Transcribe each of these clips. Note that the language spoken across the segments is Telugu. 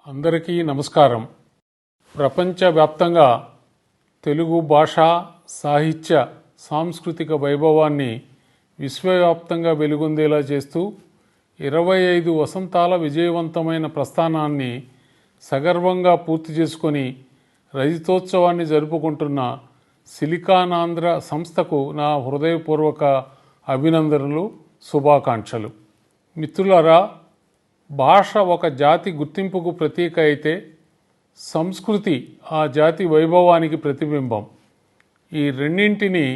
అందరికీ నమస్కారం. ప్రపంచవ్యాప్తంగా తెలుగు భాష, సాహిత్య, సాంస్కృతిక వైభవాన్ని విశ్వవ్యాప్తంగా వెలుగొందేలా చేస్తూ 25 వసంతాల విజయవంతమైన ప్రస్థానాన్ని సగర్వంగా పూర్తి చేసుకొని రజతోత్సవాన్ని జరుపుకుంటున్న సిలికానాంధ్ర సంస్థకు నా హృదయపూర్వక అభినందనలు, శుభాకాంక్షలు. మిత్రులారా, భాష ఒక జాతి గుర్తింపుకు ప్రతీక అయితే సంస్కృతి ఆ జాతి వైభవానికి ప్రతిబింబం. ఈ రెండింటినీ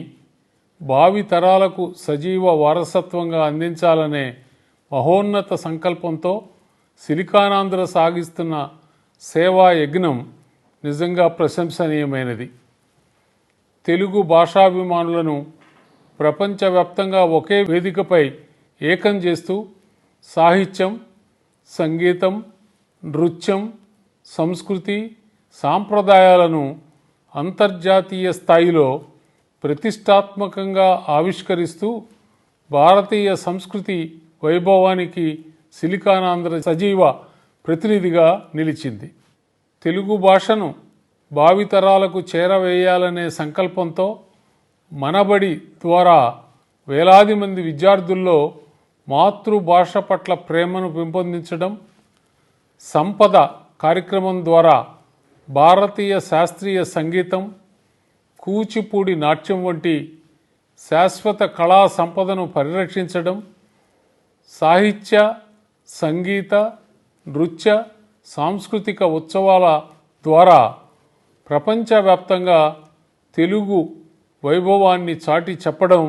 భావి తరాలకు సజీవ వారసత్వంగా అందించాలనే మహోన్నత సంకల్పంతో సిలికానాంధ్ర సాగిస్తున్న సేవా యజ్ఞం నిజంగా ప్రశంసనీయమైనది. తెలుగు భాషాభిమానులను ప్రపంచవ్యాప్తంగా ఒకే వేదికపై ఏకం చేస్తూ సాహిత్యం, సంగీతం, నృత్యం, సంస్కృతి, సాంప్రదాయాలను అంతర్జాతీయ స్థాయిలో ప్రతిష్టాత్మకంగా ఆవిష్కరిస్తూ భారతీయ సంస్కృతి వైభవానికి సిలికానాంధ్ర సజీవ ప్రతినిధిగా నిలిచింది. తెలుగు భాషను భావితరాలకు చేరవేయాలనే సంకల్పంతో మనబడి ద్వారా వేలాది మంది విద్యార్థుల్లో మాతృభాష పట్ల ప్రేమను పెంపొందించడం, సంపద కార్యక్రమం ద్వారా భారతీయ శాస్త్రీయ సంగీతం, కూచిపూడి నాట్యం వంటి శాశ్వత కళా సంపదను పరిరక్షించడం, సాహిత్య, సంగీత, నృత్య, సాంస్కృతిక ఉత్సవాల ద్వారా ప్రపంచవ్యాప్తంగా తెలుగు వైభవాన్ని చాటి చెప్పడం,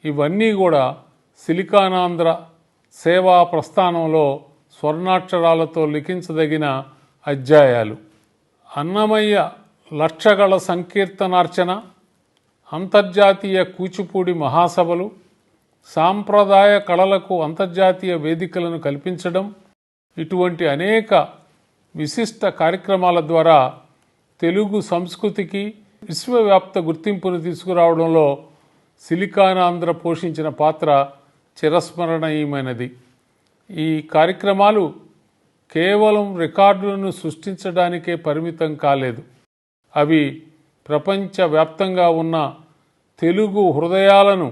ఇవన్నీ కూడా సిలికానాంధ్ర సేవా ప్రస్థానంలో స్వర్ణాక్షరాలతో లిఖించదగిన అధ్యాయాలు. అన్నమయ్య లక్షగళ సంకీర్తనార్చన, అంతర్జాతీయ కూచిపూడి మహాసభలు, సాంప్రదాయ కళలకు అంతర్జాతీయ వేదికలను కల్పించడం, ఇటువంటి అనేక విశిష్ట కార్యక్రమాల ద్వారా తెలుగు సంస్కృతికి విశ్వవ్యాప్త గుర్తింపును తీసుకురావడంలో సిలికానాంధ్ర పోషించిన పాత్ర చిరస్మరణీయమైనది. ఈ కార్యక్రమాలు కేవలం రికార్డులను సృష్టించడానికే పరిమితం కాలేదు. అవి ప్రపంచవ్యాప్తంగా ఉన్న తెలుగు హృదయాలను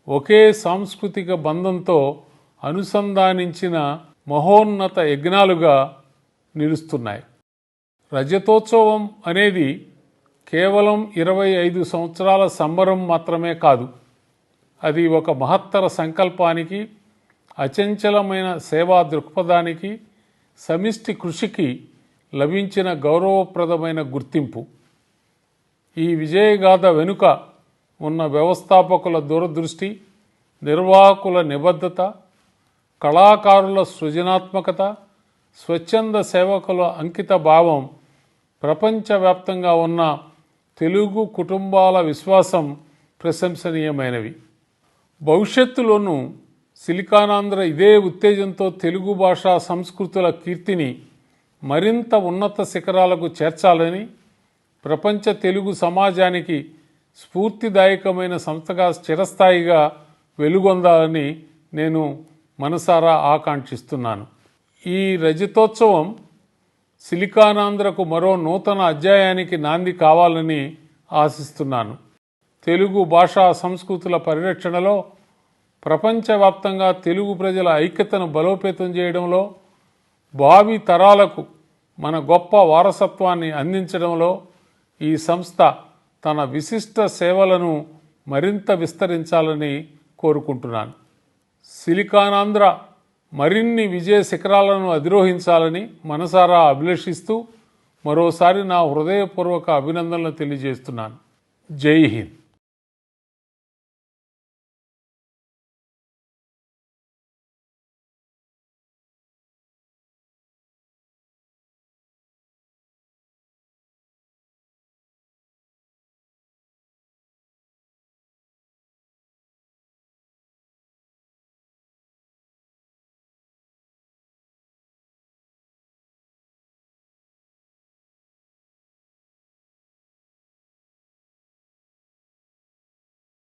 ఒకే సాంస్కృతిక బంధంతో అనుసంధానించిన మహోన్నత యజ్ఞాలుగా నిలుస్తున్నాయి. రజతోత్సవం అనేది కేవలం 25 సంవత్సరాల సంబరం మాత్రమే కాదు. అది ఒక మహత్తర సంకల్పానికి, అచంచలమైన సేవా దృక్పథానికి, సమిష్టి కృషికి లభించిన గౌరవప్రదమైన గుర్తింపు. ఈ విజయగాథ వెనుక ఉన్న వ్యవస్థాపకుల దూరదృష్టి, నిర్వాహకుల నిబద్ధత, కళాకారుల సృజనాత్మకత, స్వచ్ఛంద సేవకుల అంకిత భావం, ప్రపంచవ్యాప్తంగా ఉన్న తెలుగు కుటుంబాల విశ్వాసం ప్రశంసనీయమైనవి. భవిష్యత్తులోనూ సిలికానాంధ్ర ఇదే ఉత్తేజంతో తెలుగు భాషా సంస్కృతుల కీర్తిని మరింత ఉన్నత శిఖరాలకు చేర్చాలని, ప్రపంచ తెలుగు సమాజానికి స్ఫూర్తిదాయకమైన సంస్థగా చిరస్థాయిగా వెలుగొందాలని నేను మనసారా ఆకాంక్షిస్తున్నాను. ఈ రజతోత్సవం సిలికానాంధ్రకు మరో నూతన అధ్యాయానికి నాంది కావాలని ఆశిస్తున్నాను. తెలుగు భాషా సంస్కృతుల పరిరక్షణలో, ప్రపంచవ్యాప్తంగా తెలుగు ప్రజల ఐక్యతను బలోపేతం చేయడంలో, భావి తరాలకు మన గొప్ప వారసత్వాన్ని అందించడంలో ఈ సంస్థ తన విశిష్ట సేవలను మరింత విస్తరించాలని కోరుకుంటున్నాను. సిలికానాంధ్ర మరిన్ని విజయ శిఖరాలను అధిరోహించాలని మనసారా అభిలషిస్తూ మరోసారి నా హృదయపూర్వక అభినందనలు తెలియజేస్తున్నాను. జై హింద్.